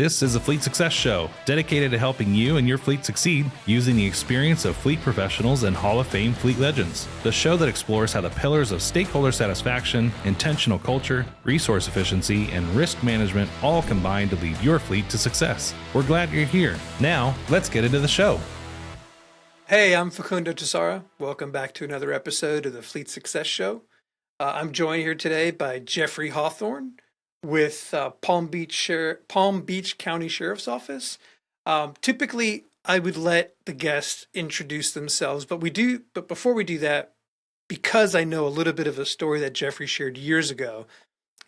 This is a Fleet Success Show, dedicated to helping you and your fleet succeed using the experience of fleet professionals and Hall of Fame fleet legends. The show that explores how the pillars of stakeholder satisfaction, intentional culture, resource efficiency, and risk management all combine to lead your fleet to success. We're glad you're here. Now, let's get into the show. Hey, I'm Facundo Tassara. Welcome back to another episode of the Fleet Success Show. I'm joined here today by Jeffrey Hawthorne with Palm Beach County Sheriff's Office. Typically, I would let the guests introduce themselves, but before we do that, because I know a little bit of a story that Jeffrey shared years ago,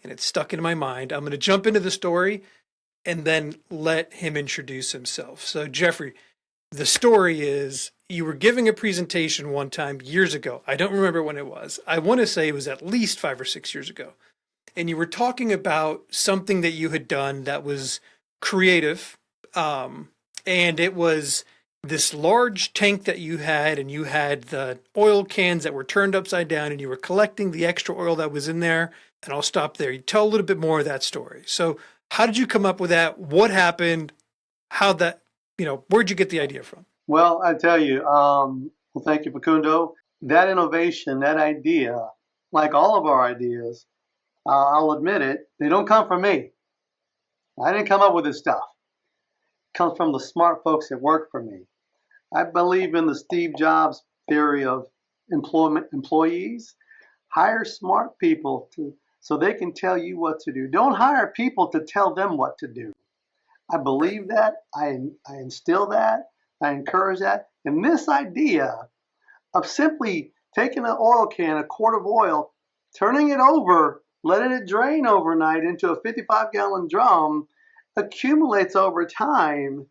and it's stuck in my mind, I'm going to jump into the story and then let him introduce himself. So, Jeffrey, the story is you were giving a presentation one time years ago. I don't remember when it was. I want to say it was at least 5 or 6 years ago. And you were talking about something that you had done that was creative. And it was this large tank that you had, and you had the oil cans that were turned upside down, and you were collecting the extra oil that was in there. And I'll stop there. You tell a little bit more of that story. So how did you come up with that? What happened? Where'd you get the idea from? Well, I tell you, thank you, Facundo. That innovation, that idea, like all of our ideas, I'll admit it, they don't come from me. I didn't come up with this stuff. It comes from the smart folks that work for me. I believe in the Steve Jobs theory of employees. Hire smart people so they can tell you what to do. Don't hire people to tell them what to do. I believe that. I instill that. I encourage that. And this idea of simply taking an oil can, a quart of oil, turning it over, letting it drain overnight into a 55-gallon drum, accumulates over time,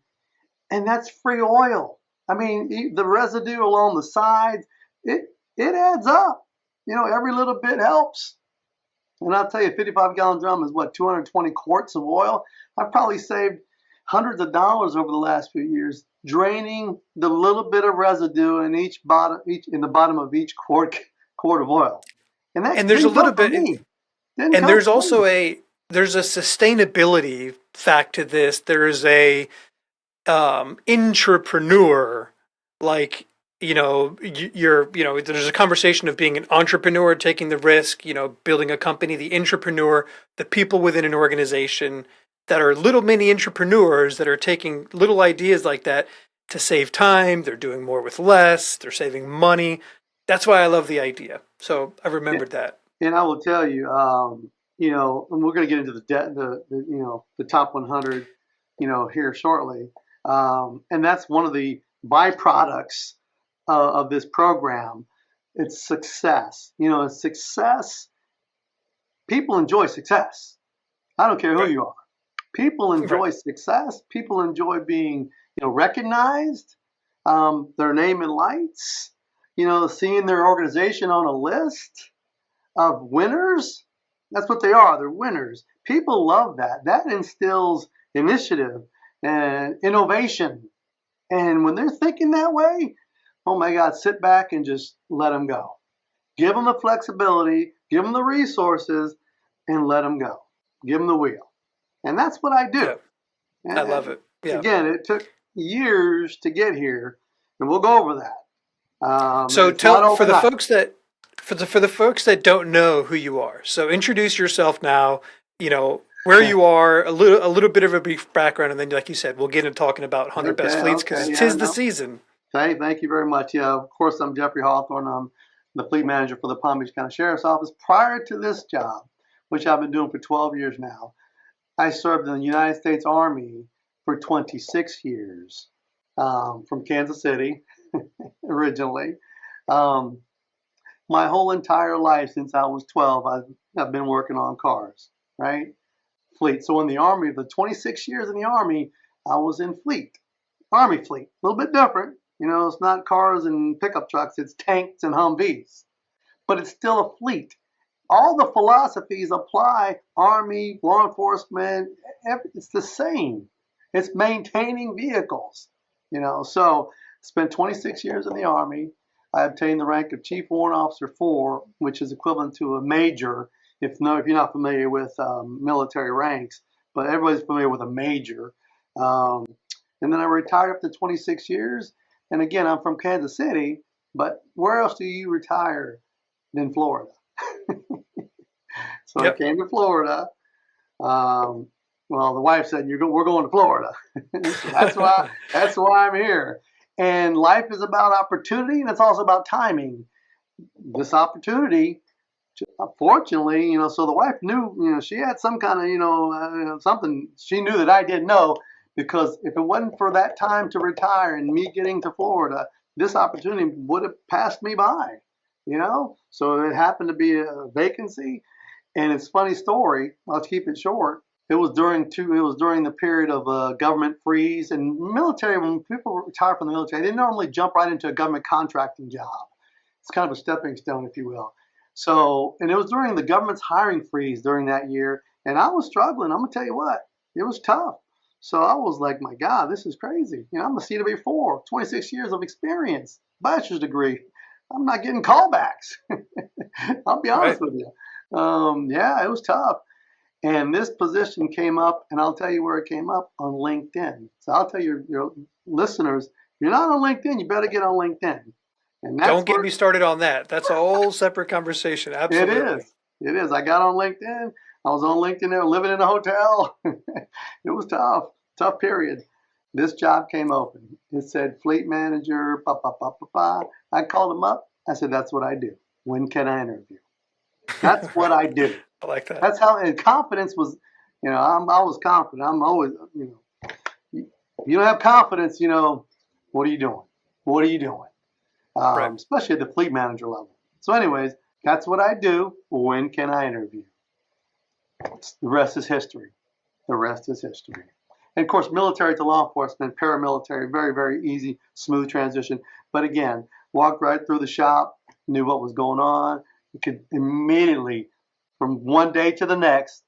and that's free oil. I mean, the residue along the sides, it adds up. Every little bit helps. And I'll tell you, a 55-gallon drum is 220 quarts of oil. I've probably saved hundreds of dollars over the last few years draining the little bit of residue in the bottom of each quart of oil. And there's a little bit, and there's also there's a sustainability fact to this. There's a entrepreneur, there's a conversation of being an entrepreneur, taking the risk, building a company, the entrepreneur, the people within an organization that are little mini entrepreneurs that are taking little ideas like that to save time. They're doing more with less. They're saving money. That's why I love the idea. So I remembered that. And I will tell you, and we're going to get into the top 100, here shortly. And that's one of the byproducts of this program. It's success. Success. People enjoy success. I don't care who you are. People enjoy success. People enjoy being, recognized. Their name in lights. Seeing their organization on a list of winners. That's what they are. They're winners. People love that. That instills initiative and innovation. And when they're thinking that way, oh my God, sit back and just let them go. Give them the flexibility, give them the resources, and let them go. Give them the wheel. And that's what I do. Yeah. I love it. Yeah. Again, it took years to get here, and we'll go over that. So tell for the folks that don't know who you are. So introduce yourself now. Where you are, a little bit of a brief background, and then, like you said, we'll get into talking about 100 best fleets because tis the season. Okay, thank you very much. Yeah, of course, I'm Jeffrey Hawthorne. I'm the fleet manager for the Palm Beach County Sheriff's Office. Prior to this job, which I've been doing for 12 years now, I served in the United States Army for 26 years, from Kansas City originally. My whole entire life since I was 12, I've been working on cars, right? Fleet. So in the Army, the 26 years in the Army, I was in fleet, Army fleet. A little bit different. It's not cars and pickup trucks, it's tanks and Humvees. But it's still a fleet. All the philosophies apply, Army, law enforcement, it's the same. It's maintaining vehicles, So spent 26 years in the Army. I obtained the rank of Chief Warrant Officer 4, which is equivalent to a major. If you're not familiar with military ranks, but everybody's familiar with a major. Um, and then I retired after 26 years. And again, I'm from Kansas City, but where else do you retire than Florida? So I Yep. came to Florida. Um, well, the wife said, we're going to Florida. So that's why I'm here. And life is about opportunity, and it's also about timing. This opportunity, fortunately, so the wife knew, she had some kind of, something she knew that I didn't know, because if it wasn't for that time to retire and me getting to Florida, this opportunity would have passed me by. So it happened to be a vacancy, and it's a funny story. I'll keep it short. It was during the period of government freeze and military. When people retire from the military, they normally jump right into a government contracting job. It's kind of a stepping stone, if you will. So, and it was during the government's hiring freeze during that year, and I was struggling. I'm gonna tell you what, it was tough. So I was like, my God, this is crazy. I'm a CW4, 26 years of experience, bachelor's degree. I'm not getting callbacks. I'll be honest with you. Yeah, it was tough. And this position came up, and I'll tell you where it came up, on LinkedIn. So I'll tell your listeners, if you're not on LinkedIn, you better get on LinkedIn. And that's Don't get me started on that. That's a whole separate conversation. Absolutely. It is. I got on LinkedIn. I was on LinkedIn there, living in a hotel. It was tough period. This job came open. It said fleet manager, I called him up. I said, that's what I do. When can I interview? That's what I do. I like that. That's how, and confidence was, I was confident. I'm always, you don't have confidence, what are you doing? What are you doing? Right. Especially at the fleet manager level. So anyways, that's what I do. When can I interview? The rest is history. The rest is history. And of course, military to law enforcement, paramilitary, very, very easy, smooth transition. But again, walked right through the shop, knew what was going on. You could immediately, from one day to the next,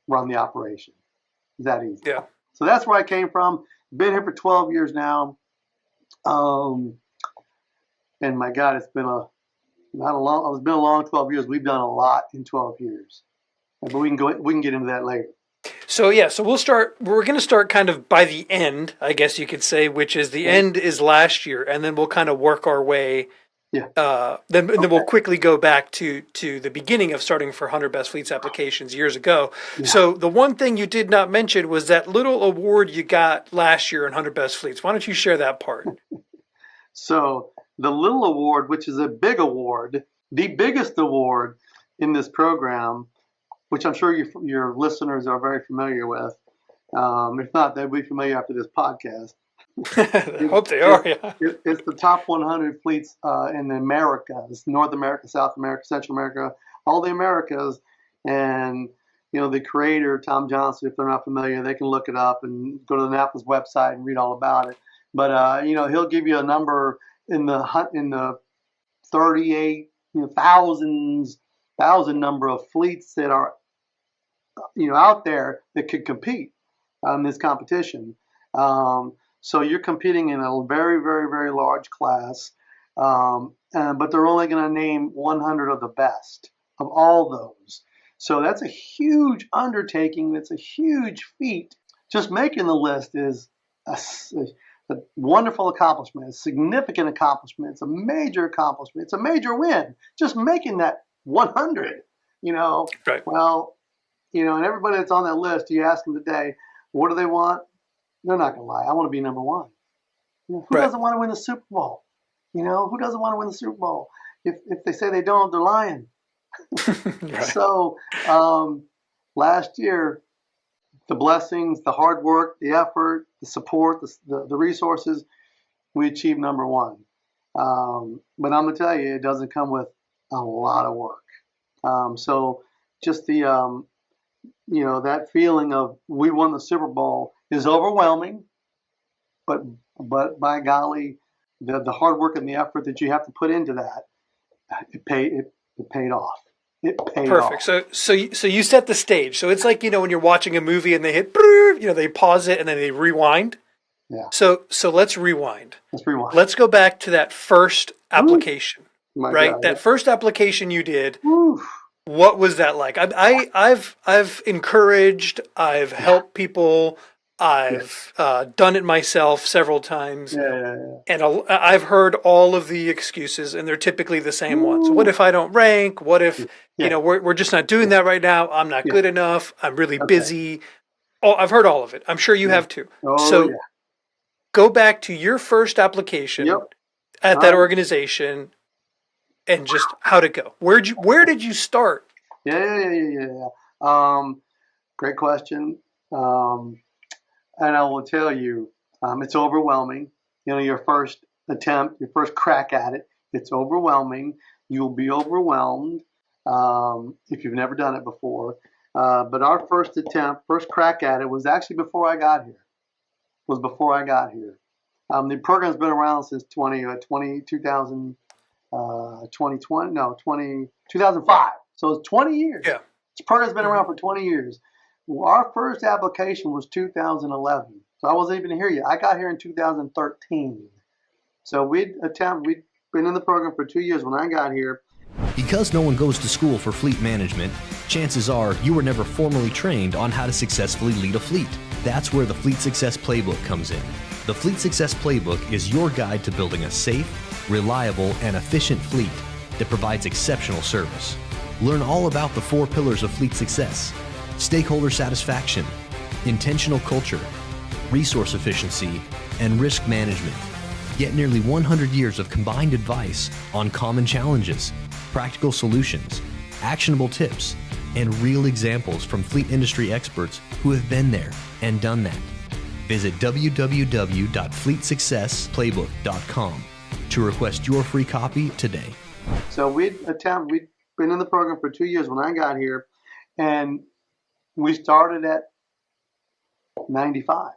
run the operation. It's that easy. Yeah. So that's where I came from. Been here for 12 years now. And my God, it's been a long 12 years. We've done a lot in 12 years. But we can get into that later. So yeah, so we're going to start kind of by the end, I guess you could say, which is the end is last year, and then we'll kind of work our way. Yeah. Then we'll quickly go back to the beginning of starting for 100 Best Fleets applications years ago. Yeah. So the one thing you did not mention was that little award you got last year in 100 Best Fleets. Why don't you share that part? So the little award, which is a big award, the biggest award in this program, which I'm sure your listeners are very familiar with. If not, they'll be familiar after this podcast. I hope they are, yeah. It's the top 100 fleets in the Americas, North America, South America, Central America, all the Americas. And, the creator, Tom Johnson, if they're not familiar, they can look it up and go to the NAPA's website and read all about it. But, he'll give you a number in the 38,000 number of fleets that are, out there that could compete in this competition. So you're competing in a very, very, very large class, but they're only going to name 100 of the best of all those. So that's a huge undertaking. That's a huge feat. Just making the list is a wonderful accomplishment, a significant accomplishment. It's a major accomplishment. It's a major win. Just making that 100, Right. Well, and everybody that's on that list, you ask them today, what do they want? They're not going to lie. I want to be number one. Who doesn't want to win the Super Bowl? Who doesn't want to win the Super Bowl? If they say they don't, they're lying. Right. So last year, the blessings, the hard work, the effort, the support, the resources, we achieved number one. But I'm going to tell you, it doesn't come with a lot of work. So just the, that feeling of we won the Super Bowl is overwhelming, but by golly, the hard work and the effort that you have to put into that, it paid off. It paid Perfect. off. So you set the stage. So it's like, when you're watching a movie and they hit, they pause it and then they rewind. Yeah. So let's rewind. Let's go back to that first application, right? God. That first application you did. Oof. What was that like? I've encouraged, I've Yeah, helped people, yeah, I've done it myself several times, yeah, yeah, yeah. and I've heard all of the excuses, and they're typically the same ones. What Woo. if I don't rank? What Yeah, if, yeah, we're just not doing yeah. that right now? I'm not Yeah. good enough. I'm really Okay. busy. Oh, I've heard all of it. I'm sure you Yeah. have too. Oh So yeah. go back to your first Yep. application at All that right. organization and just how'd it go? Where did you start? Yeah, yeah, yeah, yeah, yeah, yeah. Great question. Um, and I will tell you, it's overwhelming. Your first attempt, your first crack at it, it's overwhelming. You'll be overwhelmed if you've never done it before. But our first attempt, first crack at it, was actually before I got here. Was before I got here. The program's been around since 2020, no, 2005. So it's 20 years. Yeah. This program's been Hmm. around for 20 years. Our first application was 2011. So I wasn't even here yet. I got here in 2013. So we'd been in the program for 2 years when I got here. Because no one goes to school for fleet management, chances are you were never formally trained on how to successfully lead a fleet. That's where the Fleet Success Playbook comes in. The Fleet Success Playbook is your guide to building a safe, reliable, and efficient fleet that provides exceptional service. Learn all about the 4 pillars of fleet success: stakeholder satisfaction, intentional culture, resource efficiency, and risk management. Get nearly 100 years of combined advice on common challenges, practical solutions, actionable tips, and real examples from fleet industry experts who have been there and done that. Visit www.fleetsuccessplaybook.com to request your free copy today. So we'd been in the program for 2 years when I got here, and we started at 95.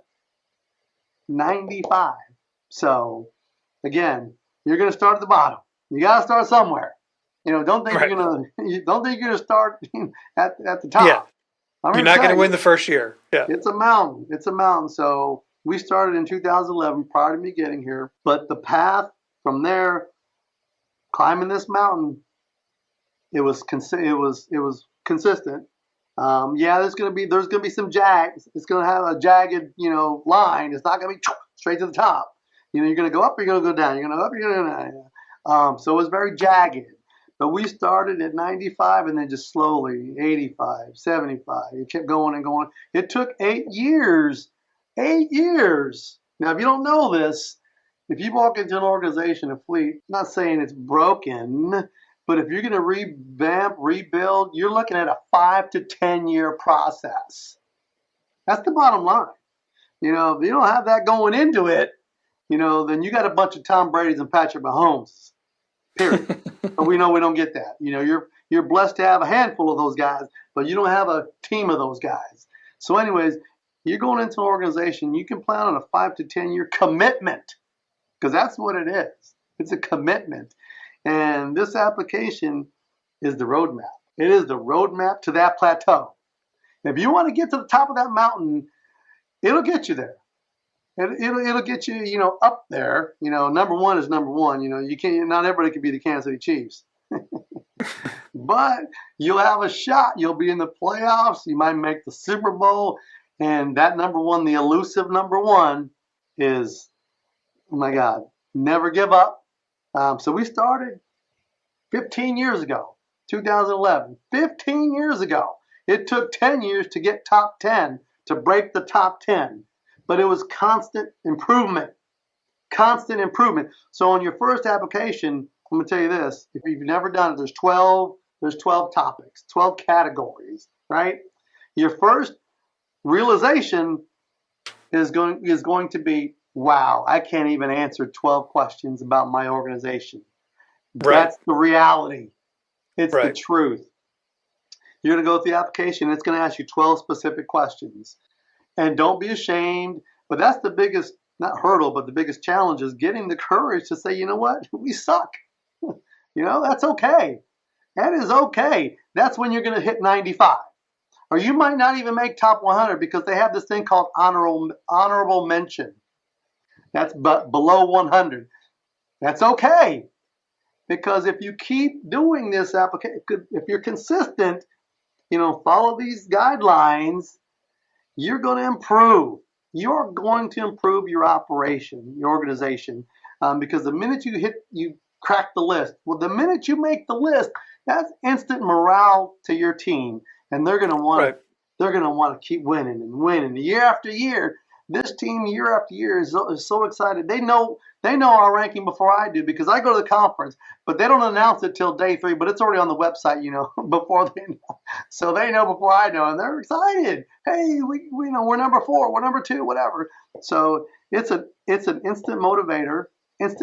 95. So again, you're going to start at the bottom. You got to start somewhere. Don't think Right. don't think you're going to start at the Yeah. top. I'm You're going to not tell going to you, win the first year. Yeah. it's a mountain. It's a mountain. So we started in 2011 prior to me getting here, but the path from there, climbing this mountain, it was consistent. Yeah, there's gonna be some jags. It's gonna have a jagged line. It's not gonna be straight to the top. You're gonna go up, you're gonna go down. You're gonna go up, you're gonna go down. So it was very jagged. But we started at 95 and then just slowly 85, 75. It kept going and going. It took 8 years. 8 years. Now, if you don't know this, if you walk into an organization, a fleet, I'm not saying it's broken, but if you're going to revamp, rebuild, you're looking at a 5 to 10 year process. That's the bottom line. If you don't have that going into it, then you got a bunch of Tom Brady's and Patrick Mahomes. Period. But we know we don't get that. You're blessed to have a handful of those guys, but you don't have a team of those guys. So, anyways, you're going into an organization, you can plan on a 5 to 10 year commitment, because that's what it is. It's a commitment. And this application is the roadmap. It is the roadmap to that plateau. If you want to get to the top of that mountain, it'll get you there. It'll get you, up there. Number one is number one. You can't. Not everybody can be the Kansas City Chiefs, but you'll have a shot. You'll be in the playoffs. You might make the Super Bowl, and that number one, the elusive number one, is, oh my God, never give up. So we started 15 years ago, 2011. 15 years ago. It took 10 years to get top 10, to break the top 10. But it was constant improvement. Constant improvement. So on your first application, I'm going to tell you this. If you've never done it, there's 12 topics, 12 categories, right? Your first realization is going to be, wow, I can't even answer 12 questions about my organization. Right. That's the reality. It's the Right. truth. You're going to go through the application. It's going to ask you 12 specific questions. And don't be ashamed. But that's the biggest, not hurdle, but the biggest challenge is getting the courage to say, you know what? We suck. That's okay. That is okay. That's when you're going to hit 95. Or you might not even make top 100 because they have this thing called honorable mention. That's below 100. That's okay. because if you keep doing this application, if you're consistent, follow these guidelines, you're going to improve. You're going to improve your operation, your organization, because the minute you crack the list, well, the minute you make the list, that's instant morale to your team, and they're going to want Right. they're going to want to keep winning and winning year after year. This team, year after year, is so excited. They know our ranking before I do, because I go to the conference, but they don't announce it till day 3. But it's already on the website, before they know. So they know before I know, and they're excited. Hey, we know we're number 4, we're number 2, whatever. So it's an instant motivator. It's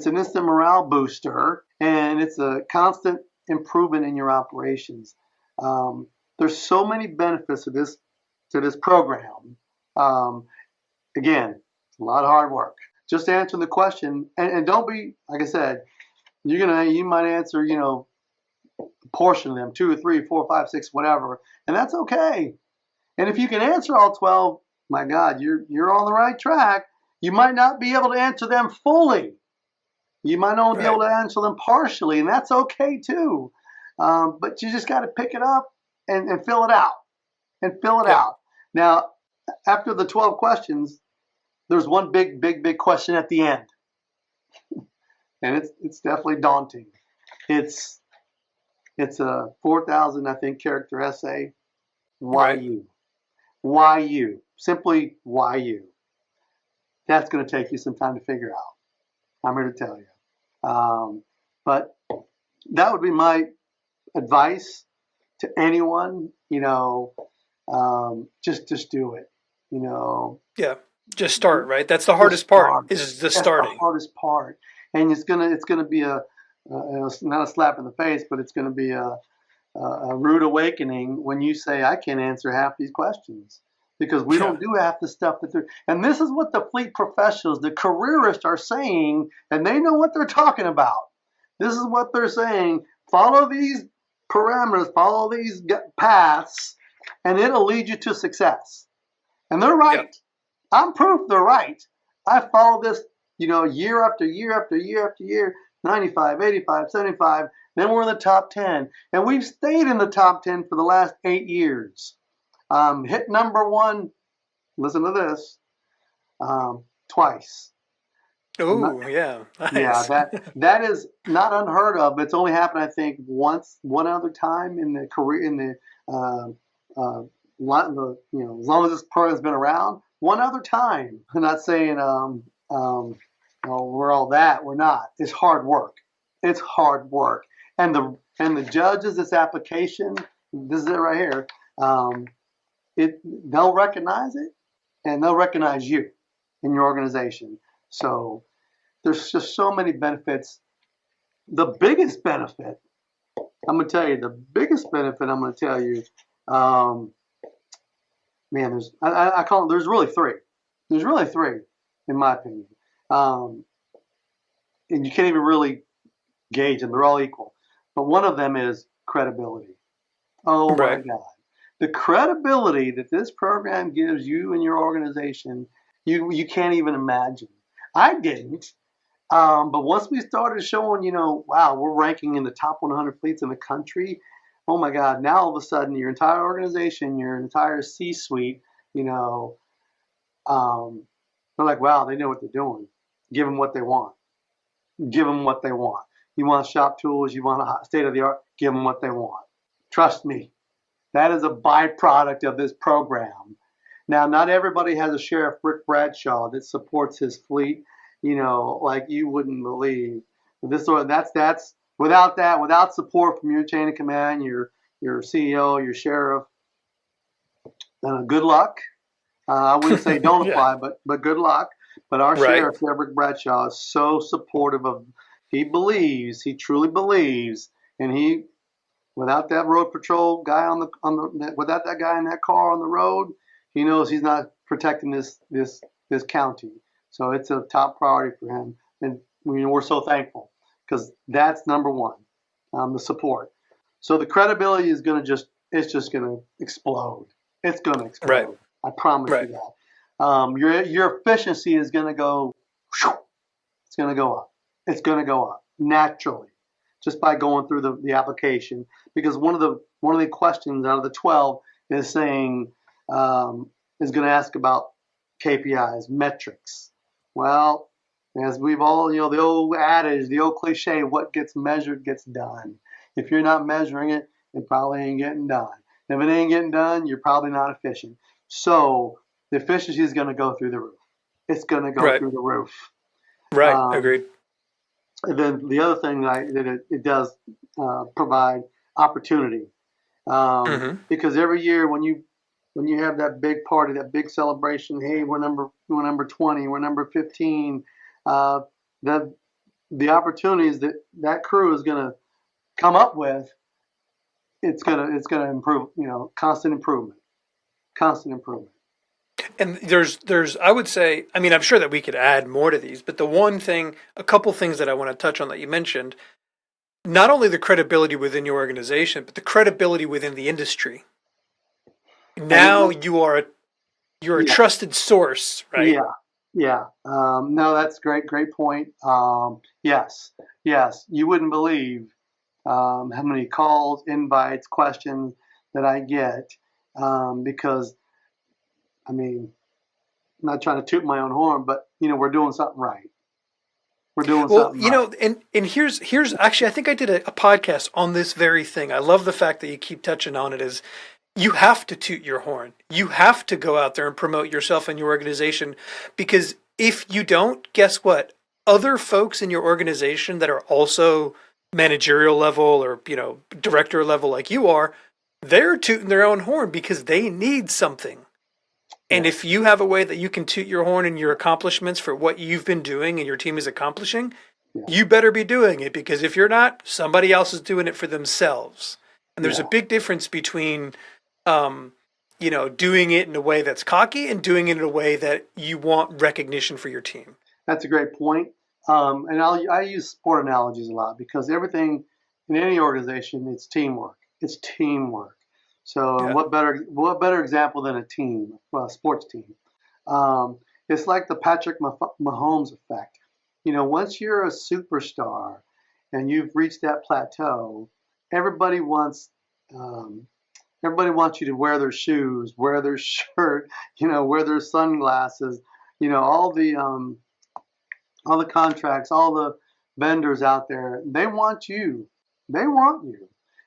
an instant morale booster, and it's a constant improvement in your operations. There's so many benefits to this program. Again, it's a lot of hard work. Just answering the question, and don't be, like I said, you might answer, a portion of them, 2 or 3, 4, 5, 6, whatever, and that's okay. And if you can answer all 12, my God, you're on the right track. You might not be able to answer them fully. You might only be able to answer them partially, and that's okay too. But you just got to pick it up and fill it out. Now, after the 12 questions, there's one big question at the end. And it's definitely daunting. It's a 4,000, I think, character essay. Why you? Why you? Simply, why you? That's going to take you some time to figure out. I'm here to tell you. But that would be my advice to anyone. Just do it. Yeah. Just start, right? That's the hardest part. Is the starting. That's the hardest part, and it's gonna be not a slap in the face, but it's gonna be a rude awakening when you say, I can't answer half these questions, because we don't do half the stuff that they're. And this is what the fleet professionals, the careerists, are saying, and they know what they're talking about. This is what they're saying. Follow these parameters, follow these paths, and it'll lead you to success. And they're right. Yep. I'm proof they're right. I follow this, year after year after year after year, 95, 85, 75. Then we're in the top 10. And we've stayed in the top 10 for the last 8 years. Hit number 1, listen to this, twice. Oh, yeah. Nice. Yeah, that is not unheard of. It's only happened, I think, one other time in the career, as long as this program's been around. One other time. I'm not saying we're all that. We're not. It's hard work. And the judges, this application, this is it right here. They'll recognize it, and they'll recognize you in your organization. So there's just so many benefits. The biggest benefit, I'm going to tell you, man, I call them, there's really 3. There's really 3, in my opinion. And you can't even really gauge them. They're all equal. But one of them is credibility. Oh, my God. The credibility that this program gives you and your organization, you can't even imagine. I didn't. But once we started showing, wow, we're ranking in the top 100 fleets in the country. Oh my God, now all of a sudden your entire organization, your entire C-suite, they're like, wow, they know what they're doing. Give them what they want. You want shop tools, you want a state of the art, give them what they want. Trust me, that is a byproduct of this program. Now, not everybody has a Sheriff Rick Bradshaw that supports his fleet, like you wouldn't believe. That's without support from your chain of command, your CEO, your sheriff. Good luck. I wouldn't say don't apply, but good luck. But our sheriff, Rick Bradshaw, is so supportive of. He truly believes, and without that road patrol guy without that guy in that car on the road, he knows he's not protecting this county. So it's a top priority for him, and we're so thankful, because that's number 1, the support. So the credibility is it's just going to explode. It's going to explode. Right. I promise you that. Your efficiency is going to go. It's going to go up. naturally, just by going through the application. Because one of the questions out of the 12 is saying is going to ask about KPIs, metrics. Well, as we've all, the old adage, the old cliche, what gets measured gets done. If you're not measuring it, it probably ain't getting done. If it ain't getting done, you're probably not efficient. So the efficiency is going to go through the roof. It's going to go through the roof. Right. Agreed. And then the other thing that it does provide opportunity, because every year when you have that big party, that big celebration, hey, we're number 20, we're number 15, the opportunities that crew is going to come up with, it's gonna improve. Constant improvement. And there's I would say, I mean, I'm sure that we could add more to these, but a couple things that I want to touch on that you mentioned, not only the credibility within your organization, but the credibility within the industry. Now you're a trusted source, right? Yeah. No, that's great point. Yes. You wouldn't believe how many calls, invites, questions that I get, because, I mean, I'm not trying to toot my own horn, but we're doing something right. And here's actually, I think I did a podcast on this very thing. I love the fact that you keep touching on it. Is you have to toot your horn. You have to go out there and promote yourself and your organization, because if you don't, guess what? Other folks in your organization that are also managerial level or director level like you are, they're tooting their own horn because they need something. And if you have a way that you can toot your horn and your accomplishments for what you've been doing and your team is accomplishing, you better be doing it, because if you're not, somebody else is doing it for themselves. And there's a big difference between doing it in a way that's cocky and doing it in a way that you want recognition for your team. That's a great point. And I use sport analogies a lot, because everything in any organization, it's teamwork. So what better example than a team, a sports team? It's like the Patrick Mahomes effect. Once you're a superstar and you've reached that plateau, everybody wants you to wear their shoes, wear their shirt, wear their sunglasses, all the contracts, all the vendors out there, they want you.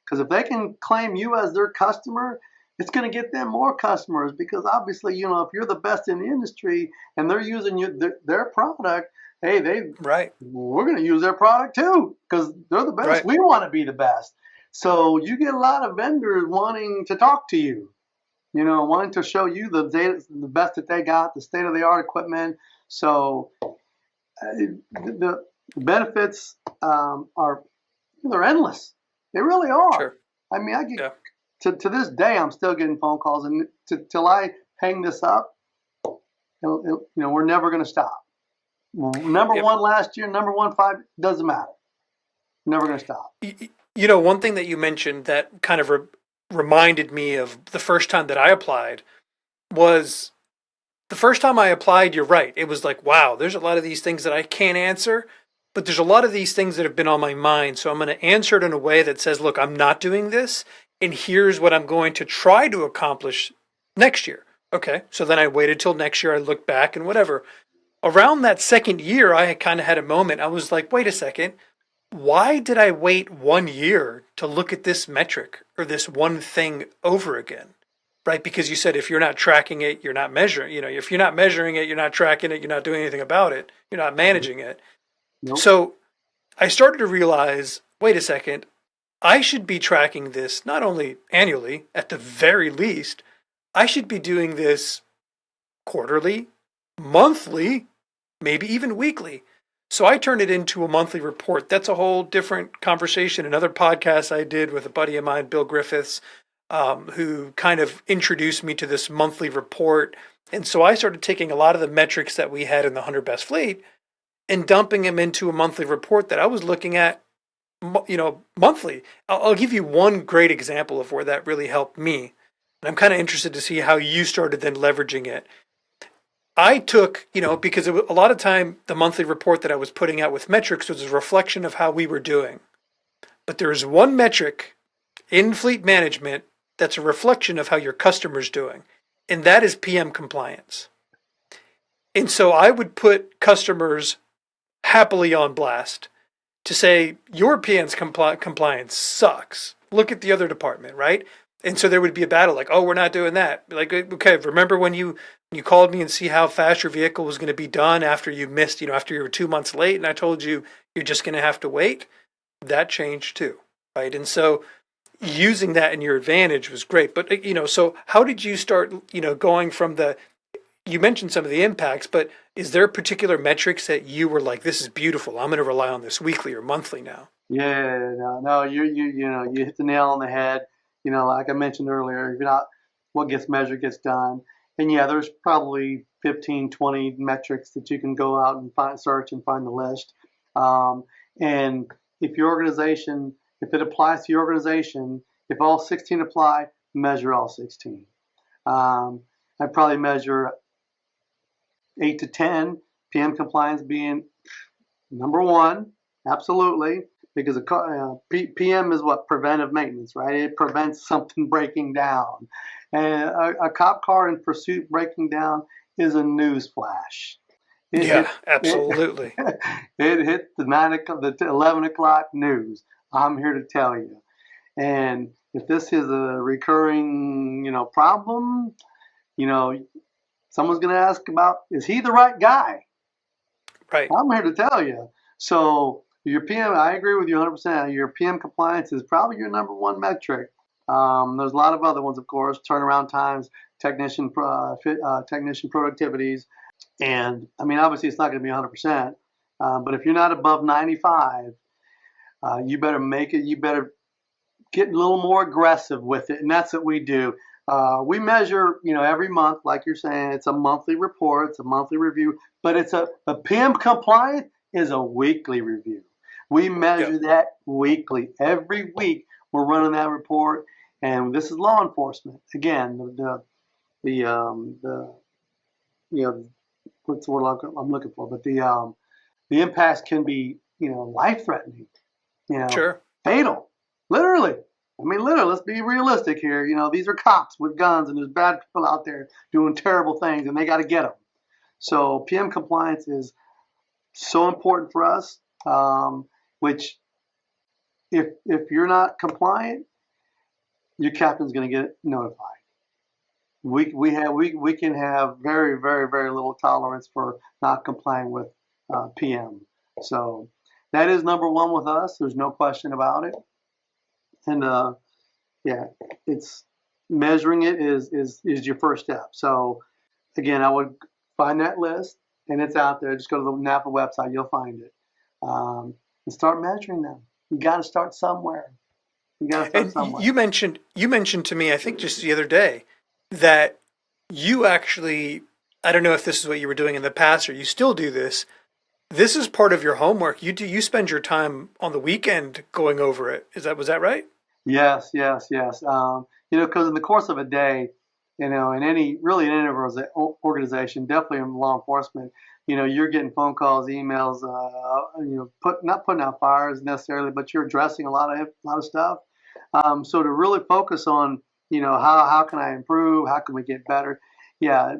Because if they can claim you as their customer, it's going to get them more customers, because obviously, if you're the best in the industry and they're using their product, hey, we're going to use their product too, because they're the best. Right. We want to be the best. So you get a lot of vendors wanting to talk to you, wanting to show you the best that they got, the state-of-the-art equipment. So the benefits they're endless. They really are. Sure. I mean, I get to this day, I'm still getting phone calls, and till I hang this up, we're never going to stop. Number one last year, number 5, doesn't matter. Never going to stop. One thing that you mentioned that kind of reminded me of the first time that I applied was the first time I applied. You're right. It was like, wow, there's a lot of these things that I can't answer. But there's a lot of these things that have been on my mind, so I'm going to answer it in a way that says, look, I'm not doing this, and here's what I'm going to try to accomplish next year. Okay, so then I waited till next year, I looked back and whatever. Around that second year, I kind of had a moment. I was like, wait a second, why did I wait 1 year to look at this metric or this one thing over again? Right, because you said if you're not tracking it, you're not measuring. If you're not measuring it, you're not tracking it, you're not doing anything about it, you're not managing it. Nope. So I started to realize, wait a second, I should be tracking this not only annually, at the very least, I should be doing this quarterly, monthly, maybe even weekly. So I turned it into a monthly report. That's a whole different conversation. Another podcast I did with a buddy of mine, Bill Griffiths, who kind of introduced me to this monthly report. And so I started taking a lot of the metrics that we had in the 100 Best Fleet and dumping them into a monthly report that I was looking at, monthly. I'll give you one great example of where that really helped me. And I'm kind of interested to see how you started then leveraging it. I took, because a lot of time the monthly report that I was putting out with metrics was a reflection of how we were doing. But there is one metric in fleet management that's a reflection of how your customer's doing, and that is PM compliance. And so I would put customers happily on blast to say, your PM's compliance sucks. Look at the other department, right? And so there would be a battle like, oh, we're not doing that. Like, okay, remember when you called me and see how fast your vehicle was going to be done after you missed, after you were 2 months late, and I told you you're just going to have to wait? That changed too, right? And so using that in your advantage was great. But, so how did you start, going from you mentioned some of the impacts, but is there particular metrics that you were like, this is beautiful, I'm going to rely on this weekly or monthly now? Yeah, no, you hit the nail on the head. Like I mentioned earlier, if you're not, what gets measured gets done. And yeah, there's probably 15, 20 metrics that you can go out and search and find the list. And if your organization, if it applies to your organization, if all 16 apply, measure all 16. I'd probably measure 8 to 10, PM compliance being number one, absolutely, because PM is what? Preventive maintenance, right? It prevents something breaking down. And a cop car in pursuit breaking down is a news flash. Absolutely. It hit the 11 o'clock news. I'm here to tell you. And if this is a recurring, problem, someone's going to ask about, is he the right guy? Right. I'm here to tell you. So your PM, I agree with you 100%. Your PM compliance is probably your number one metric. There's a lot of other ones, of course, turnaround times, technician productivities. And I mean, obviously it's not going to be 100%. But if you're not above 95, you better make it. You better get a little more aggressive with it. And that's what we do. We measure, every month, like you're saying, it's a monthly report, it's a monthly review, but it's a PM compliance is a weekly review. We measure that weekly. Every week we're running that report, and this is law enforcement. Again, what's the word I'm looking for? But the impacts can be, life-threatening, Sure. fatal, literally. I mean, literally, let's be realistic here. These are cops with guns, and there's bad people out there doing terrible things, and they got to get them. So PM compliance is so important for us, which if you're not compliant, your captain's going to get notified. We can have very, very, very little tolerance for not complying with PM. So that is number one with us. There's no question about it. And it's measuring it is your first step. So again, I would find that list, and it's out there. Just go to the NAPA website, you'll find it, and start measuring them. You got to start somewhere. You mentioned to me, I think just the other day, that you actually, I don't know if this is what you were doing in the past or you still do this. This is part of your homework. You spend your time on the weekend going over it. Was that right? Yes. Because in the course of a day, in any organization, definitely in law enforcement, you're getting phone calls, emails, not putting out fires necessarily, but you're addressing a lot of stuff. So to really focus on, how can I improve? How can we get better? Yeah,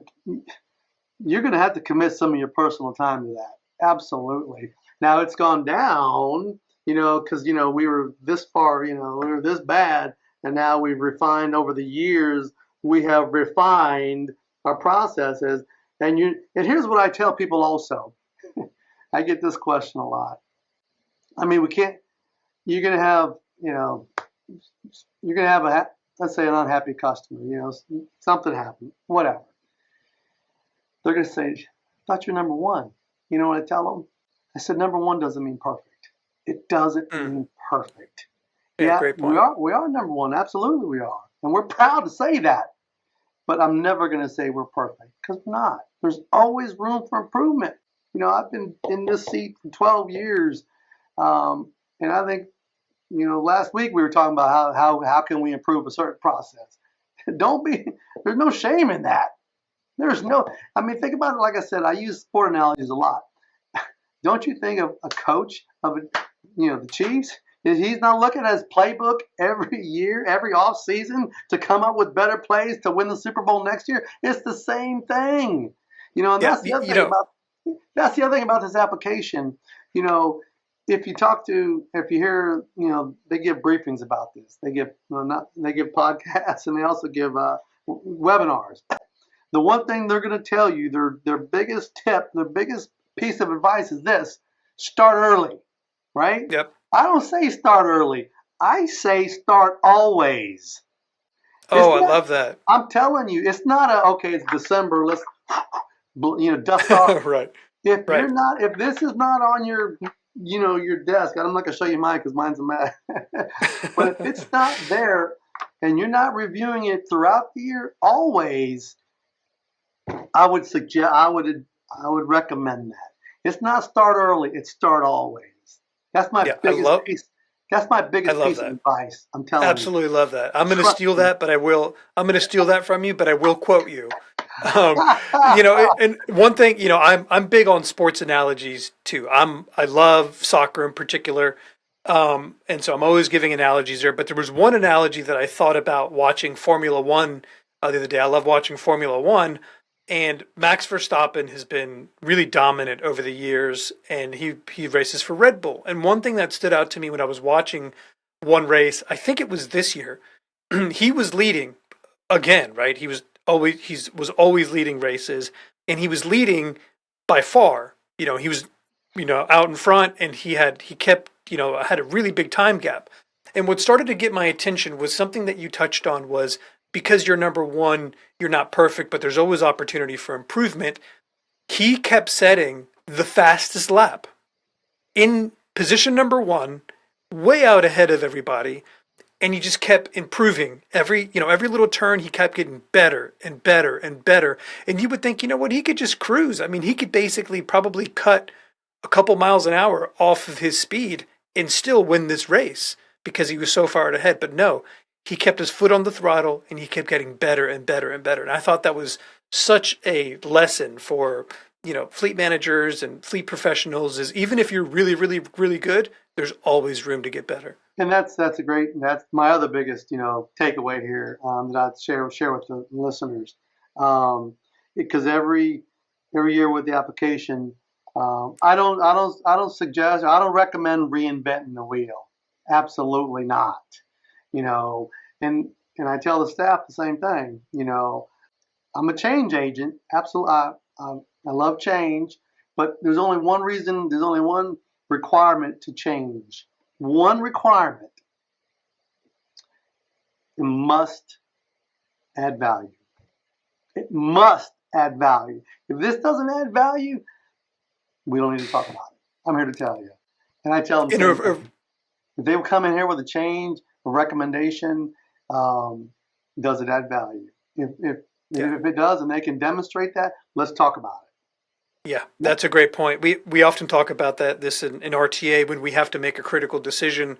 you're going to have to commit some of your personal time to that. Absolutely. Now it's gone down, because, we were this far, we were this bad, and now we've refined over the years. We have refined our processes. And here's what I tell people also. I get this question a lot. I mean, you're going to have, let's say an unhappy customer, something happened, whatever. They're going to say, I thought you're number one. You know what I tell them? I said, number one doesn't mean perfect. It doesn't mean perfect. Yeah, great point. We are number one. Absolutely we are. And we're proud to say that. But I'm never going to say we're perfect, because we're not. There's always room for improvement. I've been in this seat for 12 years. And I think, last week we were talking about how can we improve a certain process. There's no shame in that. There's no, I mean, think about it. Like I said, I use sport analogies a lot. Don't you think of a coach of, the Chiefs? He's not looking at his playbook every year, every off season to come up with better plays to win the Super Bowl next year? It's the same thing, and Yeah, that's the other thing about this application. You know, if you hear, they give briefings about this. They give they give podcasts and they also give webinars. The one thing they're going to tell you, their biggest tip, their biggest piece of advice is this: start early, right? Yep. I don't say start early. I say start always. Oh, I love that. I'm telling you, it's not okay, it's December, let's, dust off. Right. If this is not on your, your desk, I'm not going to show you mine because mine's a mess. But if it's not there and you're not reviewing it throughout the year, always, I would recommend that. It's not start early, it's start always. That's my biggest piece. That's my biggest piece of advice. I'm telling you. Absolutely love that. I'm going to steal that, but I'm going to steal that from you, but I will quote you. And one thing, I'm big on sports analogies too. I love soccer in particular. And so I'm always giving analogies there, but there was one analogy that I thought about watching Formula One the other day. I love watching Formula One. And Max Verstappen has been really dominant over the years, and he races for Red Bull. And one thing that stood out to me when I was watching one race, I think it was this year, he was leading again, right? He was always leading races, and he was leading by far. He was out in front, and he kept had a really big time gap. And what started to get my attention was something that you touched on was, because you're number one, you're not perfect, but there's always opportunity for improvement. He kept setting the fastest lap in position number one, way out ahead of everybody. And he just kept improving every little turn. He kept getting better and better and better. And you would think, he could just cruise. I mean, he could basically probably cut a couple miles an hour off of his speed and still win this race because he was so far ahead. But no, he kept his foot on the throttle and he kept getting better and better and better. And I thought that was such a lesson for, fleet managers and fleet professionals, is even if you're really, really, really good, there's always room to get better. And that's my other biggest, takeaway here that I'd share with the listeners. Because every year with the application, I don't suggest, I don't recommend reinventing the wheel. Absolutely not. And I tell the staff the same thing. I'm a change agent. Absolutely, I love change, but there's only one requirement to change. One requirement: it must add value. It must add value. If this doesn't add value, we don't need to talk about it. I'm here to tell you. And I tell them, if they will come in here with a change, a recommendation, does it add value? If it does and they can demonstrate that, let's talk about it. Yeah, that's a great point. We often talk about this in RTA when we have to make a critical decision,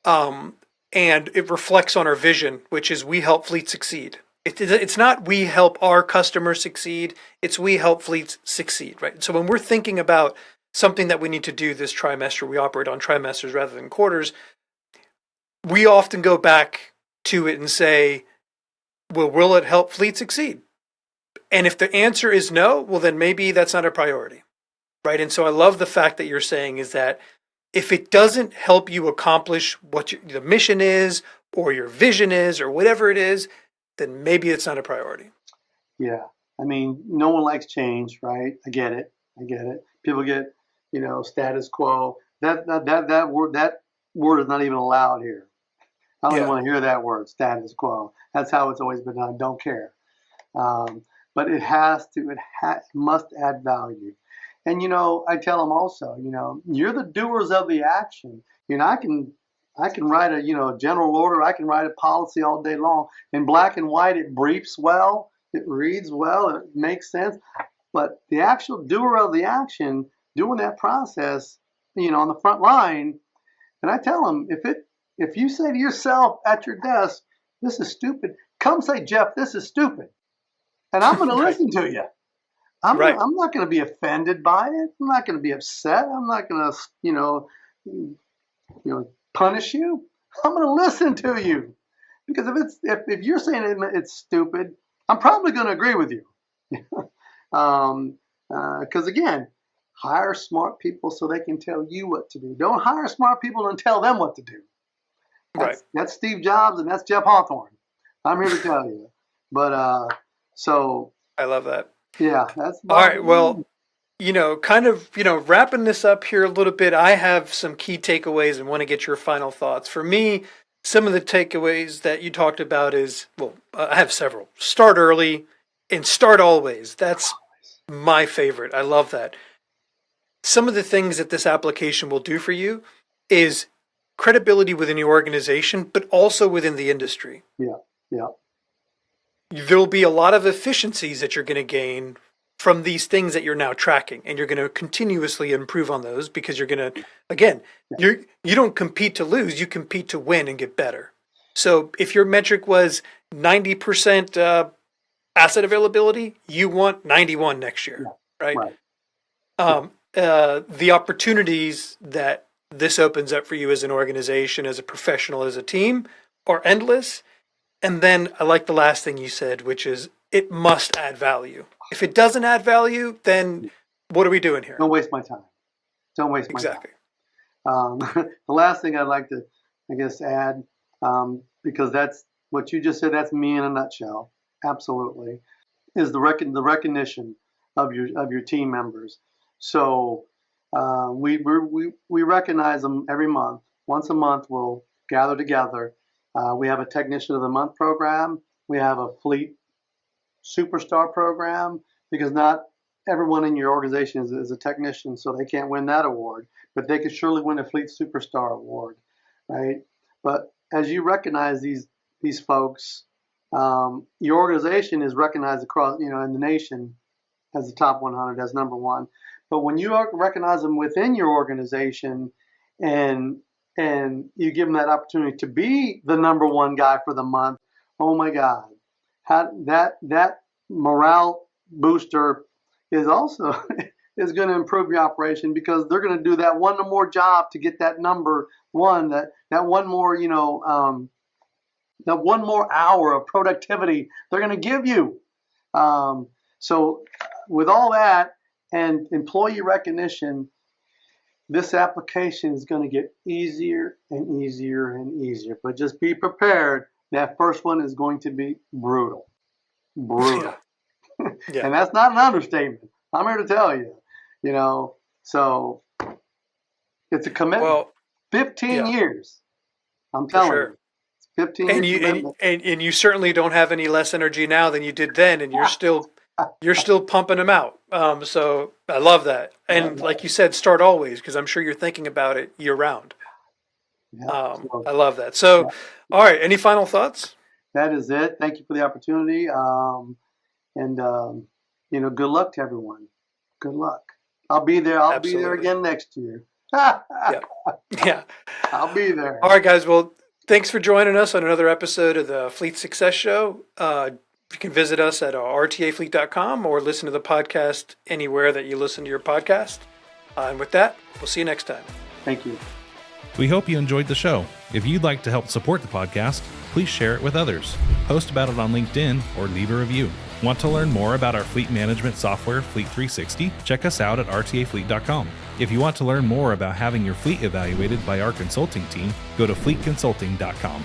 and it reflects on our vision, which is we help fleets succeed. It's not we help our customers succeed, it's we help fleets succeed, right? So when we're thinking about something that we need to do this trimester, we operate on trimesters rather than quarters, we often go back to it and say, well, will it help fleets succeed? And if the answer is no, well, then maybe that's not a priority, right? And so I love the fact that you're saying is that if it doesn't help you accomplish what the mission is or your vision is or whatever it is, then maybe it's not a priority. Yeah. I mean, no one likes change, right? I get it. People get, status quo. That word is not even allowed here. I don't even want to hear that word, status quo. That's how it's always been done. Don't care. But it must add value. And, I tell them also, you're the doers of the action. I can write a general order. I can write a policy all day long. In black and white, it briefs well. It reads well. It makes sense. But the actual doer of the action, doing that process, on the front line, and I tell them, if you say to yourself at your desk, this is stupid, come say, Jeff, this is stupid. and I'm going to Right. listen to you. Right. I'm not going to be offended by it. I'm not going to be upset. I'm not going to, punish you. I'm going to listen to you, because if you're saying it's stupid, I'm probably going to agree with you. Because again, hire smart people so they can tell you what to do. Don't hire smart people and tell them what to do. Right. That's Steve Jobs and that's Jeff Hawthorne. I'm here to tell you. But so I love that. yeah, that's All right. Well, wrapping this up here a little bit, I have some key takeaways and want to get your final thoughts. For me, some of the takeaways that you talked about is, well, I have several. Start early and start always. That's my favorite. I love that. Some of the things that this application will do for you is credibility within your organization, but also within the industry. Yeah. There'll be a lot of efficiencies that you're going to gain from these things that you're now tracking, and you're going to continuously improve on those, because you're going to, again, you don't compete to lose, you compete to win and get better. So if your metric was 90% asset availability, you want 91 next year, right? The opportunities that this opens up for you as an organization, as a professional, as a team, are endless. And then I like the last thing you said, which is it must add value. If it doesn't add value, then what are we doing here? Don't waste my time. Don't waste my Exactly. time. The last thing I'd like to, I guess, add, because that's what you just said, that's me in a nutshell, absolutely, is the recognition of your team members. So we recognize them every month. Once a month, we'll gather together. We have a Technician of the Month program. We have a Fleet Superstar program, because not everyone in your organization is a technician, so they can't win that award, but they could surely win a Fleet Superstar award, right? But as you recognize these folks, your organization is recognized across, in the nation as the top 100, as number one. But when you recognize them within your organization, and you give them that opportunity to be the number one guy for the month, oh my God, that morale booster is also is going to improve your operation, because they're going to do that one more job to get that number one, that one more, that one more hour of productivity they're going to give you. So with all that and employee recognition, this application is going to get easier and easier and easier. But just be prepared. That first one is going to be brutal. Brutal. Yeah. And that's not an understatement. I'm here to tell you, so it's a commitment. Well, 15 years. I'm telling you. 15 and years. And you certainly don't have any less energy now than you did then, and you're still pumping them out. So I love that. And like you said, start always, because I'm sure you're thinking about it year round. I love that. So, all right. Any final thoughts? That is it. Thank you for the opportunity. Good luck to everyone. Good luck. I'll be there. I'll be there again next year. Yeah. I'll be there. All right, guys. Well, thanks for joining us on another episode of the Fleet Success Show. You can visit us at rtafleet.com or listen to the podcast anywhere that you listen to your podcast. And with that, we'll see you next time. Thank you. We hope you enjoyed the show. If you'd like to help support the podcast, please share it with others. Post about it on LinkedIn or leave a review. Want to learn more about our fleet management software, Fleet 360? Check us out at rtafleet.com. If you want to learn more about having your fleet evaluated by our consulting team, go to fleetconsulting.com.